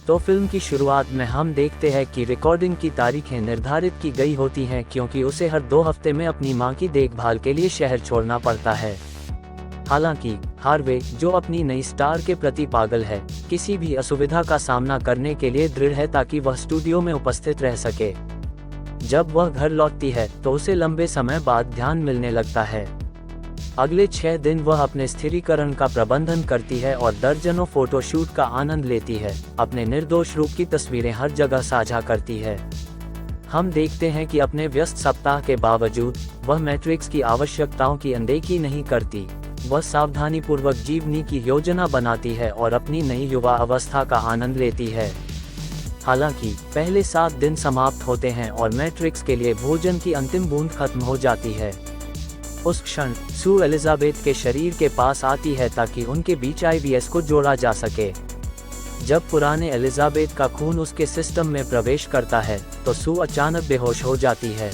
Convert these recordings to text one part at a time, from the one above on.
तो फिल्म की शुरुआत में हम देखते हैं कि रिकॉर्डिंग की तारीखें निर्धारित की गई होती हैं क्योंकि उसे हर 2 हफ्ते में अपनी मां की देखभाल के लिए शहर छोड़ना पड़ता है। हालांकि हार्वे, जो अपनी नई स्टार के प्रति पागल है, किसी भी असुविधा का सामना करने के लिए दृढ़ है ताकि वह स्टूडियो में उपस्थित रह सके। जब वह घर लौटती है तो उसे लंबे समय बाद ध्यान मिलने लगता है। अगले 6 दिन वह अपने स्थिरीकरण का प्रबंधन करती है और दर्जनों फोटोशूट का आनंद लेती है, अपने निर्दोष रूप की तस्वीरें हर जगह साझा करती है। हम देखते हैं कि अपने व्यस्त सप्ताह के बावजूद वह मैट्रिक्स की आवश्यकताओं की अनदेखी नहीं करती। वह सावधानीपूर्वक जीवनी की योजना बनाती है और अपनी नई युवा अवस्था का आनंद लेती है। हालांकि पहले 7 दिन समाप्त होते हैं और मैट्रिक्स के लिए भोजन की अंतिम बूंद खत्म हो जाती है। उस क्षण सू एलिजाबेथ के शरीर के पास आती है ताकि उनके बीच आईवीएस को जोड़ा जा सके। जब पुराने एलिजाबेथ का खून उसके सिस्टम में प्रवेश करता है तो सू अचानक बेहोश हो जाती है।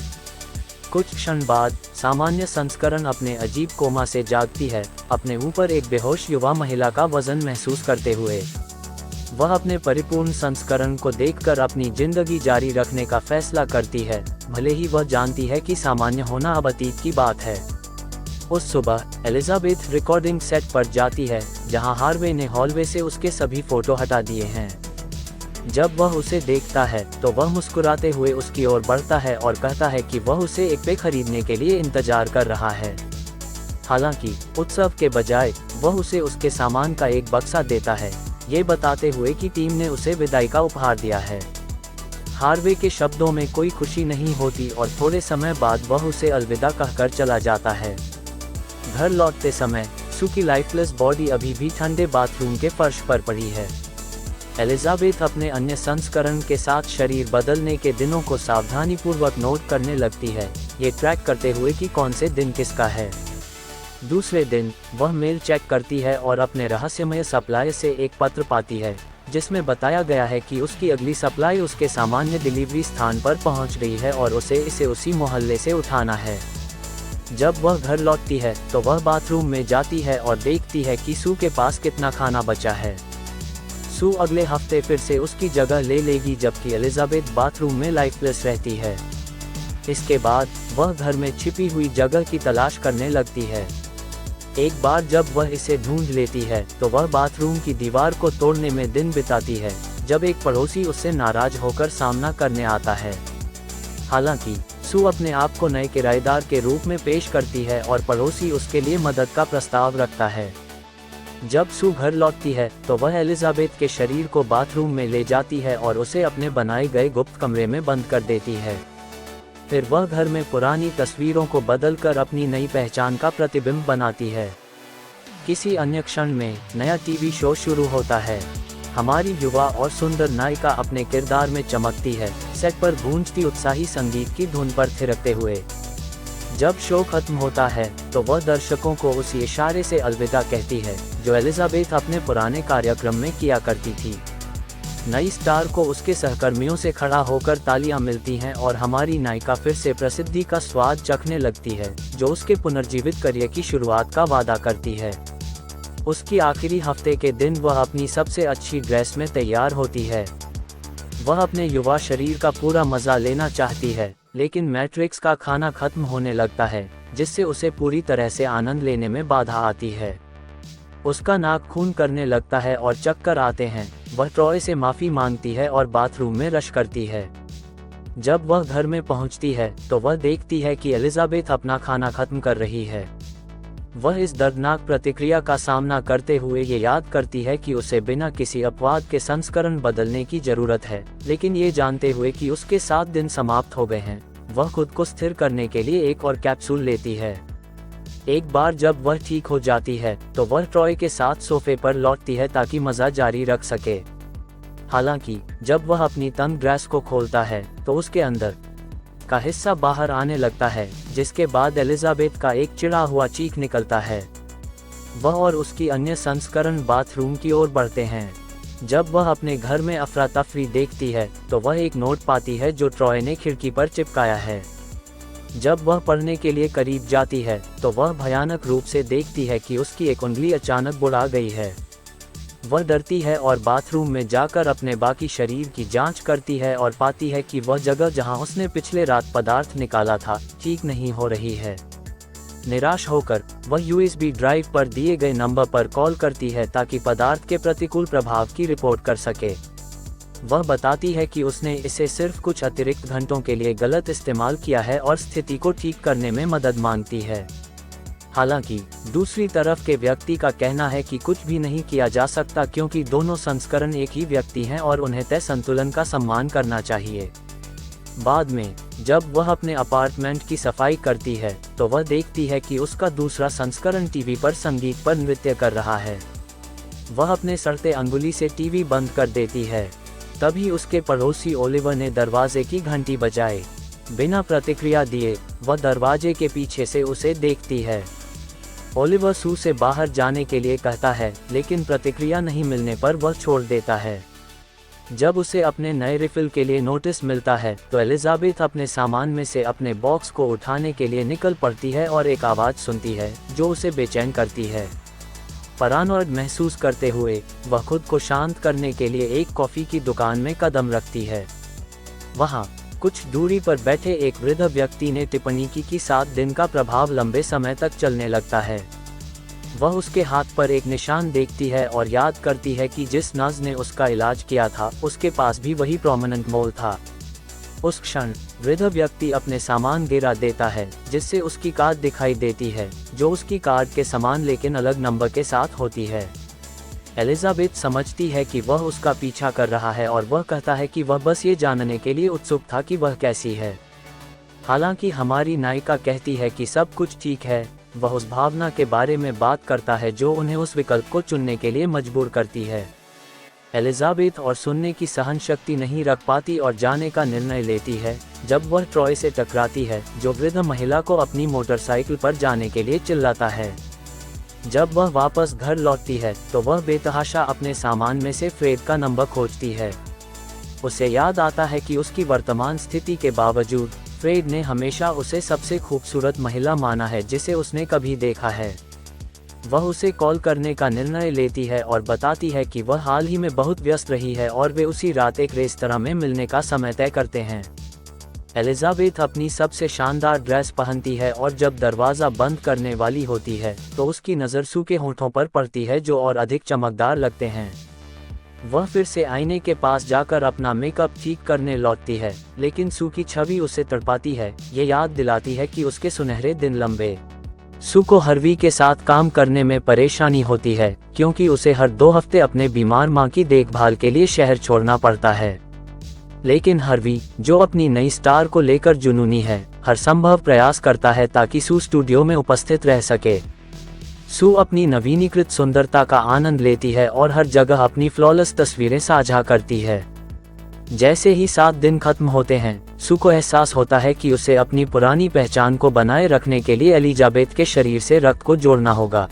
कुछ क्षण बाद सामान्य संस्करण अपने अजीब कोमा से जागती है, अपने ऊपर एक बेहोश युवा महिला का वजन महसूस करते हुए। वह अपने परिपूर्ण संस्करण को देखकर अपनी जिंदगी जारी रखने का फैसला करती है, भले ही वह जानती है कि सामान्य होना अब अतीत की बात है। उस सुबह एलिजाबेथ रिकॉर्डिंग सेट पर जाती है, जहां हार्वे ने हॉलवे से उसके सभी फोटो हटा दिए हैं। जब वह उसे देखता है तो वह मुस्कुराते हुए उसकी ओर बढ़ता है और कहता है कि वह उसे एक पे खरीदने के लिए इंतजार कर रहा है। हालांकि उत्सव के बजाय वह उसे उसके सामान का एक बक्सा देता है, ये बताते हुए कि टीम ने उसे विदाई का उपहार दिया है। हार्वे के शब्दों में कोई खुशी नहीं होती और थोड़े समय बाद वह उसे अलविदा कहकर चला जाता है। घर लौटते समय सू की लाइफलेस बॉडी अभी भी ठंडे बाथरूम के फर्श पर पड़ी है। एलिजाबेथ अपने अन्य संस्करण के साथ शरीर बदलने के दिनों को सावधानीपूर्वक नोट करने लगती है, ये ट्रैक करते हुए कि कौन से दिन किसका है। दूसरे दिन वह मेल चेक करती है और अपने रहस्यमय सप्लाई से एक पत्र पाती है, जिसमें बताया गया है कि उसकी अगली सप्लाई उसके सामान्य डिलीवरी स्थान पर पहुंच रही है और उसे इसे उसी मोहल्ले से उठाना है। जब वह घर लौटती है तो वह बाथरूम में जाती है और देखती है कि सू के पास कितना खाना बचा है। सू अगले हफ्ते फिर से उसकी जगह ले लेगी, जबकि एलिजाबेथ बाथरूम में लाइफलेस रहती है। इसके बाद वह घर में छिपी हुई जगह की तलाश करने लगती है। एक बार जब वह इसे ढूंढ लेती है तो वह बाथरूम की दीवार को तोड़ने में दिन बिताती है, जब एक पड़ोसी उससे नाराज होकर सामना करने आता है। हालांकि सू अपने आप को नए किराएदार के रूप में पेश करती है और पड़ोसी उसके लिए मदद का प्रस्ताव रखता है। जब सू घर लौटती है तो वह एलिजाबेथ के शरीर को बाथरूम में ले जाती है और उसे अपने बनाए गए गुप्त कमरे में बंद कर देती है। फिर वह घर में पुरानी तस्वीरों को बदलकर अपनी नई पहचान का प्रतिबिंब बनाती है। किसी अन्य क्षण में नया टीवी शो शुरू होता है। हमारी युवा और सुंदर नायिका अपने किरदार में चमकती है, सेट पर गूंजती उत्साही संगीत की धुन पर थिरकते हुए। जब शो खत्म होता है तो वह दर्शकों को उसी इशारे से अलविदा कहती है जो एलिजाबेथ अपने पुराने कार्यक्रम में किया करती थी। नई स्टार को उसके सहकर्मियों से खड़ा होकर तालियां मिलती हैं और हमारी नायिका फिर से प्रसिद्धि का स्वाद चखने लगती है, जो उसके पुनर्जीवित करियर की शुरुआत का वादा करती है। उसकी आखिरी हफ्ते के दिन वह अपनी सबसे अच्छी ड्रेस में तैयार होती है। वह अपने युवा शरीर का पूरा मजा लेना चाहती है, लेकिन मैट्रिक्स का खाना खत्म होने लगता है, जिससे उसे पूरी तरह से आनंद लेने में बाधा आती है। उसका नाक खून करने लगता है और चक्कर आते हैं। वह ट्रॉय से माफी मांगती है और बाथरूम में रश करती है। जब वह घर में पहुंचती है तो वह देखती है कि एलिजाबेथ अपना खाना खत्म कर रही है। वह इस दर्दनाक प्रतिक्रिया का सामना करते हुए ये याद करती है कि उसे बिना किसी अपवाद के संस्करण बदलने की जरूरत है, लेकिन ये जानते हुए कि उसके 7 दिन समाप्त हो गए हैं, वह खुद को स्थिर करने के लिए एक और कैप्सूल लेती है। एक बार जब वह ठीक हो जाती है तो वह ट्रॉय के साथ सोफे पर लौटती है ताकि मजा जारी रख सके। हालांकि जब वह अपनी तंग ड्रेस को खोलता है तो उसके अंदर का हिस्सा बाहर आने लगता है, जिसके बाद एलिजाबेथ का एक चिढ़ा हुआ चीख निकलता है। वह और उसकी अन्य संस्करण बाथरूम की ओर बढ़ते हैं। जब वह अपने घर में अफरा तफरी देखती है तो वह एक नोट पाती है जो ट्रॉय ने खिड़की पर चिपकाया है। जब वह पढ़ने के लिए करीब जाती है तो वह भयानक रूप से देखती है कि उसकी एक उंगली अचानक बुढ़ा गई है। वह डरती है और बाथरूम में जाकर अपने बाकी शरीर की जांच करती है और पाती है कि वह जगह जहां उसने पिछले रात पदार्थ निकाला था ठीक नहीं हो रही है। निराश होकर वह यूएसबी ड्राइव पर दिए गए नंबर पर कॉल करती है ताकि पदार्थ के प्रतिकूल प्रभाव की रिपोर्ट कर सके। वह बताती है कि उसने इसे सिर्फ कुछ अतिरिक्त घंटों के लिए गलत इस्तेमाल किया है और स्थिति को ठीक करने में मदद मांगती है। हालांकि दूसरी तरफ के व्यक्ति का कहना है कि कुछ भी नहीं किया जा सकता क्योंकि दोनों संस्करण एक ही व्यक्ति हैं और उन्हें तय संतुलन का सम्मान करना चाहिए। बाद में जब वह अपने अपार्टमेंट की सफाई करती है तो वह देखती है कि उसका दूसरा संस्करण टीवी पर संगीत पर नृत्य कर रहा है। वह अपने सड़ते अंगुली से टीवी बंद कर देती है। तभी उसके पड़ोसी ओलिवर ने दरवाजे की घंटी बजाई। बिना प्रतिक्रिया दिए वह दरवाजे के पीछे से उसे देखती है। ओलिवर सू से बाहर जाने के लिए कहता है, लेकिन प्रतिक्रिया नहीं मिलने पर वह छोड़ देता है। जब उसे अपने नए रिफिल के लिए नोटिस मिलता है तो एलिजाबेथ अपने सामान में से अपने बॉक्स को उठाने के लिए निकल पड़ती है और एक आवाज़ सुनती है जो उसे बेचैन करती है। परानौर्ड महसूस करते हुए वह खुद को शांत करने के लिए एक कॉफ़ी की दुकान में कदम रखती है। वहाँ कुछ दूरी पर बैठे एक वृद्ध व्यक्ति ने टिप्पणी की कि 7 दिन का प्रभाव लंबे समय तक चलने लगता है। वह उसके हाथ पर एक निशान देखती है और याद करती है कि जिस नर्स ने उसका इलाज किया था उसके पास भी वही प्रोमिनेंट मोल था। उस क्षण वृद्ध व्यक्ति अपने सामान गिरा देता है जिससे उसकी कार्ड दिखाई देती है जो उसकी कार्ड के समान लेकिन अलग नंबर के साथ होती है। एलिजाबेथ समझती है कि वह उसका पीछा कर रहा है और वह कहता है कि वह बस ये जानने के लिए उत्सुक था कि वह कैसी है। हालांकि हमारी नायिका कहती है कि सब कुछ ठीक है, वह उस भावना के बारे में बात करता है जो उन्हें उस विकल्प को चुनने के लिए मजबूर करती है। एलिजाबेथ और सुनने की सहन शक्ति नहीं रख पाती और जाने का निर्णय लेती है जब वह ट्रॉय से टकराती है जो वृद्ध महिला को अपनी मोटरसाइकिल पर जाने के लिए चिल्लाता है। जब वह वापस घर लौटती है तो वह बेतहाशा अपने सामान में से फ्रेड का नंबर खोजती है। उसे याद आता है कि उसकी वर्तमान स्थिति के बावजूद फ्रेड ने हमेशा उसे सबसे खूबसूरत महिला माना है जिसे उसने कभी देखा है। वह उसे कॉल करने का निर्णय लेती है और बताती है कि वह हाल ही में बहुत व्यस्त रही है और वे उसी रात एक रेस्तरां में मिलने का समय तय करते हैं। एलिजाबेथ अपनी सबसे शानदार ड्रेस पहनती है और जब दरवाज़ा बंद करने वाली होती है तो उसकी नज़र सू के होठों पर पड़ती है जो और अधिक चमकदार लगते हैं। वह फिर से आईने के पास जाकर अपना मेकअप ठीक करने लौटती है, लेकिन सू की छवि उसे तड़पाती है। ये याद दिलाती है कि उसके सुनहरे दिन लंबे। सू को हरवी के साथ काम करने में परेशानी होती है क्योंकि उसे हर 2 हफ्ते अपने बीमार मां की देखभाल के लिए शहर छोड़ना पड़ता है। लेकिन हरवी, जो अपनी नई स्टार को लेकर जुनूनी है, हर संभव प्रयास करता है ताकि सू स्टूडियो में उपस्थित रह सके। सू अपनी नवीनीकृत सुंदरता का आनंद लेती है और हर जगह अपनी फ्लॉलेस तस्वीरें साझा करती है। जैसे ही 7 दिन खत्म होते हैं, सू को एहसास होता है कि उसे अपनी पुरानी पहचान को बनाए रखने के लिए एलिजाबेथ के शरीर से रक्त को जोड़ना होगा।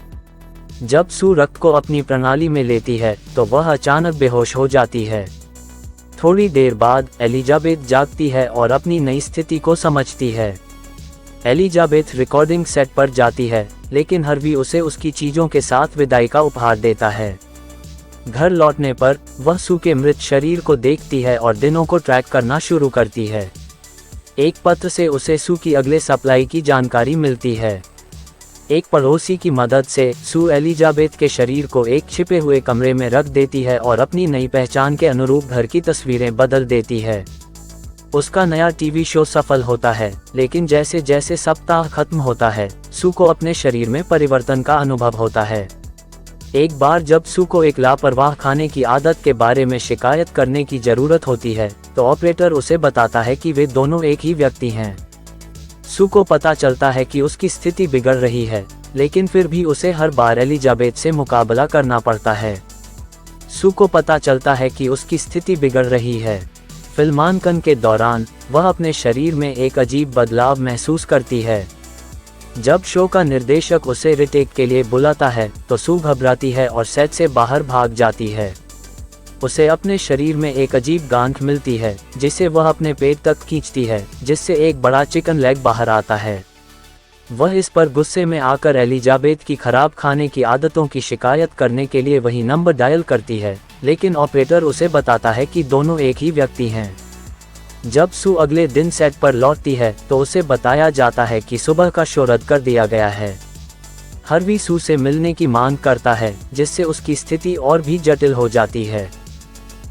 जब सू रक्त को अपनी प्रणाली में लेती है तो वह अचानक बेहोश हो जाती है। थोड़ी देर बाद एलिजाबेथ जागती है और अपनी नई स्थिति को समझती है। एलिजाबेथ रिकॉर्डिंग सेट पर जाती है, लेकिन हरवी उसे उसकी चीज़ों के साथ विदाई का उपहार देता है। घर लौटने पर वह सू के मृत शरीर को देखती है और दिनों को ट्रैक करना शुरू करती है। एक पत्र से उसे सू की अगले सप्लाई की जानकारी मिलती है। एक पड़ोसी की मदद से सू एलिजाबेथ के शरीर को एक छिपे हुए कमरे में रख देती है और अपनी नई पहचान के अनुरूप घर की तस्वीरें बदल देती है। उसका नया टीवी शो सफल होता है, लेकिन जैसे जैसे सप्ताह खत्म होता है, सू को अपने शरीर में परिवर्तन का अनुभव होता है। एक बार जब सू को एक लापरवाह खाने की आदत के बारे में शिकायत करने की जरूरत होती है, तो ऑपरेटर उसे बताता है कि वे दोनों एक ही व्यक्ति हैं। सू को पता चलता है कि उसकी स्थिति बिगड़ रही है, लेकिन फिर भी उसे हर बार एलिजाबेथ से मुकाबला करना पड़ता है। सू को पता चलता है कि उसकी स्थिति बिगड़ रही है। फिल्मांकन के दौरान वह अपने शरीर में एक अजीब बदलाव महसूस करती है। जब शो का निर्देशक उसे रिटेक के लिए बुलाता है तो सू घबराती है और सेट से बाहर भाग जाती है। उसे अपने शरीर में एक अजीब गांठ मिलती है जिसे वह अपने पेट तक खींचती है, जिससे एक बड़ा चिकन लेग बाहर आता है। वह इस पर गुस्से में आकर एलिजाबेथ की खराब खाने की आदतों की शिकायत करने के लिए वही नंबर डायल करती है, लेकिन ऑपरेटर उसे बताता है कि दोनों एक ही व्यक्ति हैं। जब सू अगले दिन सेट पर लौटती है तो उसे बताया जाता है कि सुबह का शो रद्द कर दिया गया है। हार्वी सू से मिलने की मांग करता है, जिससे उसकी स्थिति और भी जटिल हो जाती है।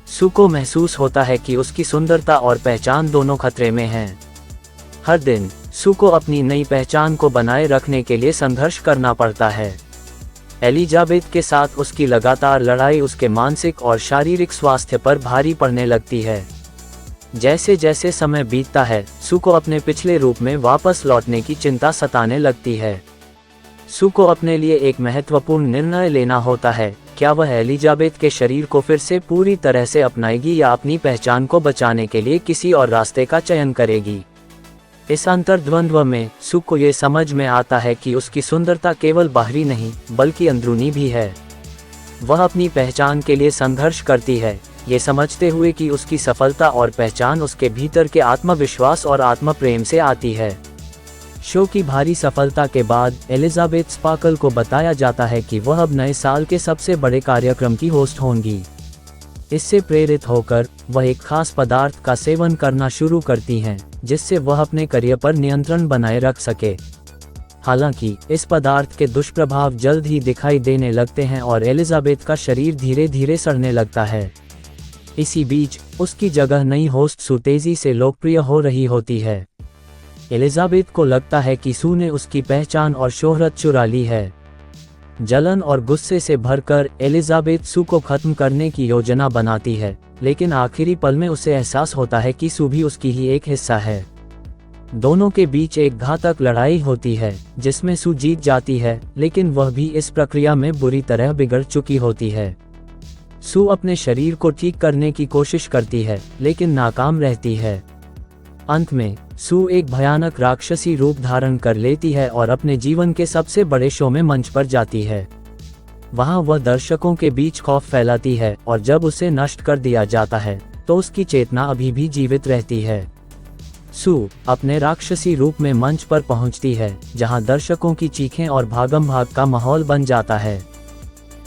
सू को महसूस होता है कि उसकी सुंदरता और पहचान दोनों खतरे में हैं। हर दिन सू को अपनी नई पहचान को बनाए रखने के लिए संघर्ष करना पड़ता है। एलिजाबेथ के साथ उसकी लगातार लड़ाई उसके मानसिक और शारीरिक स्वास्थ्य पर भारी पड़ने लगती है। जैसे जैसे समय बीतता है, सू को अपने पिछले रूप में वापस लौटने की चिंता सताने लगती है। सू को अपने लिए एक महत्वपूर्ण निर्णय लेना होता है। क्या वह एलिजाबेथ के शरीर को फिर से पूरी तरह से अपनाएगी या अपनी पहचान को बचाने के लिए किसी और रास्ते का चयन करेगी? इस अंतर्द्वंद्व में सू को ये समझ में आता है कि उसकी सुंदरता केवल बाहरी नहीं बल्कि अंदरूनी भी है। वह अपनी पहचान के लिए संघर्ष करती है, ये समझते हुए कि उसकी सफलता और पहचान उसके भीतर के आत्मविश्वास और आत्मप्रेम से आती है। शो की भारी सफलता के बाद एलिजाबेथ स्पार्कल को बताया जाता है कि वह अब नए साल के सबसे बड़े कार्यक्रम की होस्ट होंगी। इससे प्रेरित होकर वह एक खास पदार्थ का सेवन करना शुरू करती हैं, जिससे वह अपने करियर पर नियंत्रण बनाए रख सके। हालांकि इस पदार्थ के दुष्प्रभाव जल्द ही दिखाई देने लगते हैं और एलिजाबेथ का शरीर धीरे धीरे सड़ने लगता है। इसी बीच उसकी जगह नई होस्ट सू तेजी से लोकप्रिय हो रही होती है। एलिजाबेथ को लगता है कि सू ने उसकी पहचान और शोहरत चुरा ली है। जलन और गुस्से से भरकर एलिजाबेथ सू को खत्म करने की योजना बनाती है, लेकिन आखिरी पल में उसे एहसास होता है कि सू भी उसकी ही एक हिस्सा है। दोनों के बीच एक घातक लड़ाई होती है, जिसमें सू जीत जाती है, लेकिन वह भी इस प्रक्रिया में बुरी तरह बिगड़ चुकी होती है। सू अपने शरीर को ठीक करने की कोशिश करती है, लेकिन नाकाम रहती है। अंत में सू एक भयानक राक्षसी रूप धारण कर लेती है और अपने जीवन के सबसे बड़े शो में मंच पर जाती है। वहां वह दर्शकों के बीच खौफ फैलाती है और जब उसे नष्ट कर दिया जाता है तो उसकी चेतना अभी भी जीवित रहती है। सू अपने राक्षसी रूप में मंच पर पहुंचती है, जहां दर्शकों की चीखें और भागम भाग का माहौल बन जाता है।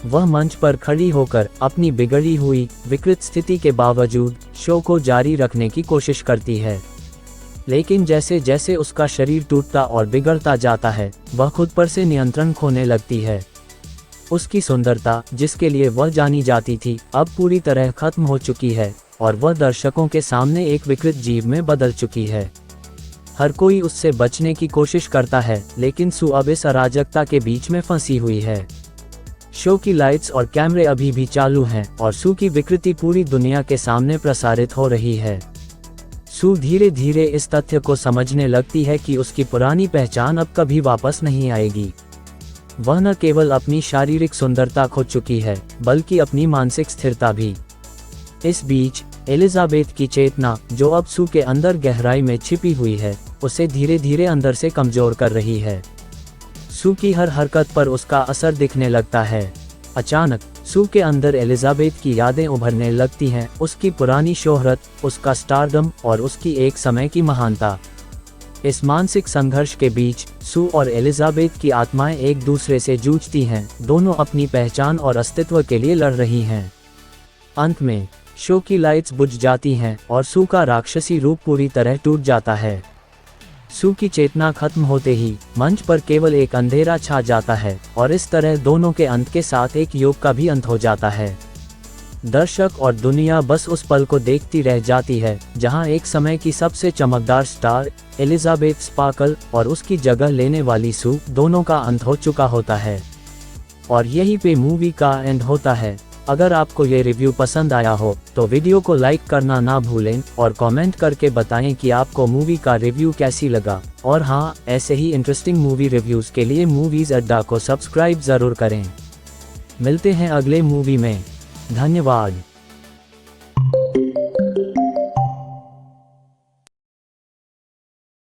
वह मंच पर खड़ी होकर अपनी बिगड़ी हुई विकृत स्थिति के बावजूद शो को जारी रखने की कोशिश करती है, लेकिन जैसे जैसे उसका शरीर टूटता और बिगड़ता जाता है, वह खुद पर से नियंत्रण खोने लगती है। उसकी सुंदरता, जिसके लिए वह जानी जाती थी, अब पूरी तरह खत्म हो चुकी है और वह दर्शकों के सामने एक विकृत जीव में बदल चुकी है। हर कोई उससे बचने की कोशिश करता है, लेकिन सू अब इस अराजकता के बीच में फंसी हुई है। शो की लाइट्स और कैमरे अभी भी चालू हैं और सू की विकृति पूरी दुनिया के सामने प्रसारित हो रही है। सू धीरे धीरे इस तथ्य को समझने लगती है कि उसकी पुरानी पहचान अब कभी वापस नहीं आएगी। वह न केवल अपनी शारीरिक सुंदरता खो चुकी है, बल्कि अपनी मानसिक स्थिरता भी। इस बीच एलिजाबेथ की चेतना, जो अब सू के अंदर गहराई में छिपी हुई है, उसे धीरे धीरे अंदर से कमजोर कर रही है। सू की हर हरकत पर उसका असर दिखने लगता है। अचानक सू के अंदर एलिजाबेथ की यादें उभरने लगती हैं, उसकी पुरानी शोहरत, उसका स्टारडम और उसकी एक समय की महानता। इस मानसिक संघर्ष के बीच सू और एलिजाबेथ की आत्माएं एक दूसरे से जूझती हैं, दोनों अपनी पहचान और अस्तित्व के लिए लड़ रही हैं। अंत में शो की लाइट्स बुझ जाती हैं और सू का राक्षसी रूप पूरी तरह टूट जाता है। सू की चेतना खत्म होते ही मंच पर केवल एक अंधेरा छा जाता है और इस तरह दोनों के अंत के साथ एक युग का भी अंत हो जाता है। दर्शक और दुनिया बस उस पल को देखती रह जाती है, जहां एक समय की सबसे चमकदार स्टार एलिजाबेथ स्पार्कल और उसकी जगह लेने वाली सू, दोनों का अंत हो चुका होता है। और यहीं पे मूवी का एंड होता है। अगर आपको ये रिव्यू पसंद आया हो तो वीडियो को लाइक करना ना भूलें और कमेंट करके बताएं कि आपको मूवी का रिव्यू कैसी लगा। और हाँ, ऐसे ही इंटरेस्टिंग मूवी रिव्यूज़ के लिए मूवीज़ अड्डा को सब्सक्राइब ज़रूर करें। मिलते हैं अगले मूवी में। धन्यवाद।